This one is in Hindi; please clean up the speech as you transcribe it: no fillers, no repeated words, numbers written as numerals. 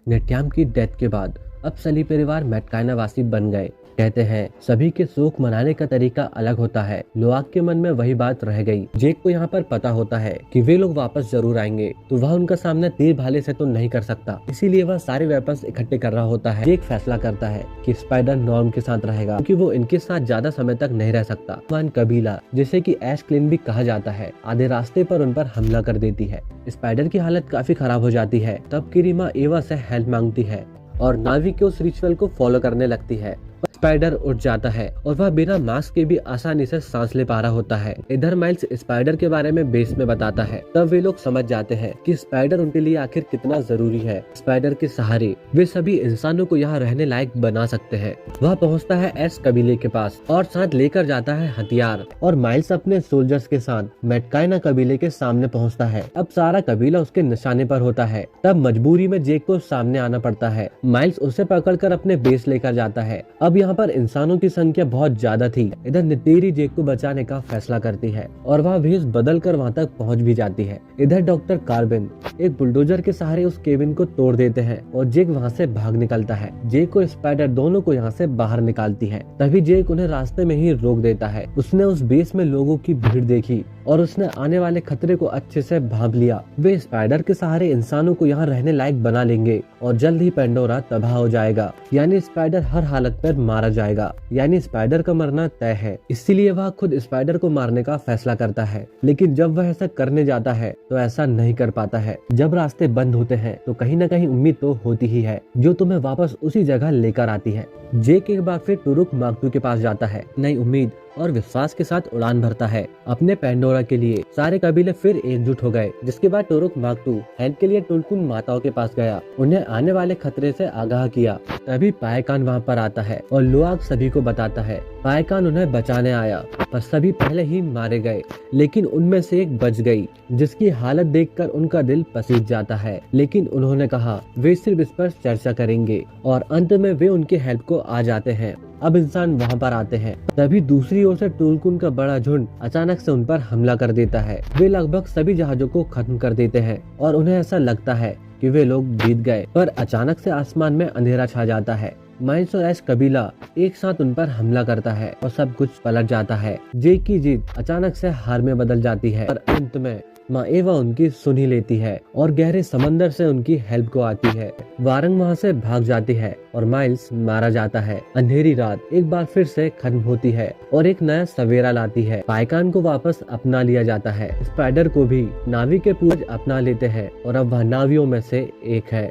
नेट्याम की डेथ के बाद अब सली परिवार मेटकाइना वासी बन गए। कहते हैं सभी के शोक मनाने का तरीका अलग होता है। लोआग के मन में वही बात रह गई। जेक को यहाँ पर पता होता है कि वे लोग वापस जरूर आएंगे, तो वह उनका सामना तीर भाले से तो नहीं कर सकता, इसीलिए वह सारे वेपन्स इकट्ठे कर रहा होता है। जेक फैसला करता है कि स्पाइडर नॉर्म के साथ रहेगा, क्योंकि वो इनके साथ ज्यादा समय तक नहीं रह सकता। वन कबीला, जिसे कि ऐश क्लीन भी कहा जाता है, आधे रास्ते पर उन पर हमला कर देती है। स्पाइडर की हालत काफी खराब हो जाती है। तब किरीमा एवा से हेल्प मांगती है और नावी के उस रिचुअल को फॉलो करने लगती है। स्पाइडर उठ जाता है और वह बिना मास्क के भी आसानी से सांस ले पा रहा होता है। इधर माइल्स स्पाइडर के बारे में बेस में बताता है। तब वे लोग समझ जाते हैं कि स्पाइडर उनके लिए आखिर कितना जरूरी है। स्पाइडर के सहारे वे सभी इंसानों को यहाँ रहने लायक बना सकते हैं। वह पहुँचता है एस कबीले के पास और साथ लेकर जाता है हथियार, और माइल्स अपने सोल्जर्स के साथ मेटकाइना कबीले के सामने पहुँचता है। अब सारा कबीला उसके निशाने पर होता है। तब मजबूरी में जेक को सामने आना पड़ता है। माइल्स उसे पकड़कर अपने बेस लेकर जाता है। अब यहाँ पर इंसानों की संख्या बहुत ज्यादा थी। इधर नितेरी जेक को बचाने का फैसला करती है और वह भेष बदल कर वहाँ तक पहुँच भी जाती है। इधर डॉक्टर कार्बिन एक बुलडोजर के सहारे उस केबिन को तोड़ देते हैं और जेक वहाँ से भाग निकलता है। जेक को स्पाइडर दोनों को यहाँ से बाहर निकालती है। तभी जेक उन्हें रास्ते में ही रोक देता है। उसने उस बेस में लोगों की भीड़ देखी और उसने आने वाले खतरे को अच्छे से भांप लिया। वे स्पाइडर के सहारे इंसानों को यहाँ रहने लायक बना लेंगे और जल्द ही पेंडोरा तबाह हो जाएगा, यानी स्पाइडर हर हालत पर मारा जाएगा, यानी स्पाइडर का मरना तय है। इसीलिए वह खुद स्पाइडर को मारने का फैसला करता है। लेकिन जब वह ऐसा करने जाता है तो ऐसा नहीं कर पाता है। जब रास्ते बंद होते हैं तो कहीं न कहीं उम्मीद तो होती ही है, जो तुम्हें वापस उसी जगह लेकर आती है। जेक एक बार फिर टुरुक मागतू के पास जाता है, नई उम्मीद और विश्वास के साथ उड़ान भरता है अपने पेंडोरा के लिए। सारे कबीले फिर एकजुट हो गए, जिसके बाद टुरुक मागतू हेल्प के लिए टुलकुन माताओं के पास गया, उन्हें आने वाले खतरे से आगाह किया। तभी पायकान वहाँ पर आता है और लोआग सभी को बताता है। पायकान उन्हें बचाने आया, पर सभी पहले ही मारे गए, लेकिन उनमें से एक बच गई, जिसकी हालत देखकर उनका दिल पसीज जाता है। लेकिन उन्होंने कहा वे सिर्फ इस पर चर्चा करेंगे, और अंत में वे उनके हेल्प को आ जाते हैं। अब इंसान वहाँ पर आते हैं। तभी दूसरी ओर से टुलकुन का बड़ा झुंड अचानक से उन पर हमला कर देता है। वे लगभग सभी जहाजों को खत्म कर देते हैं और उन्हें ऐसा लगता है कि वे लोग जीत गए, पर अचानक से आसमान में अंधेरा छा जाता है। माइल्स और ऐश कबीला एक साथ उन पर हमला करता है और सब कुछ पलट जाता है। जेक की जीत अचानक से हार में बदल जाती है और अंत में माँ एवा उनकी सुन ही लेती है और गहरे समंदर से उनकी हेल्प को आती है। वारंग वहाँ से भाग जाती है और माइल्स मारा जाता है। अंधेरी रात एक बार फिर से खत्म होती है और एक नया सवेरा लाती है। पायकान को वापस अपना लिया जाता है। स्पाइडर को भी नावी के पूर्वज अपना लेते हैं और अब वह नावियों में से एक है।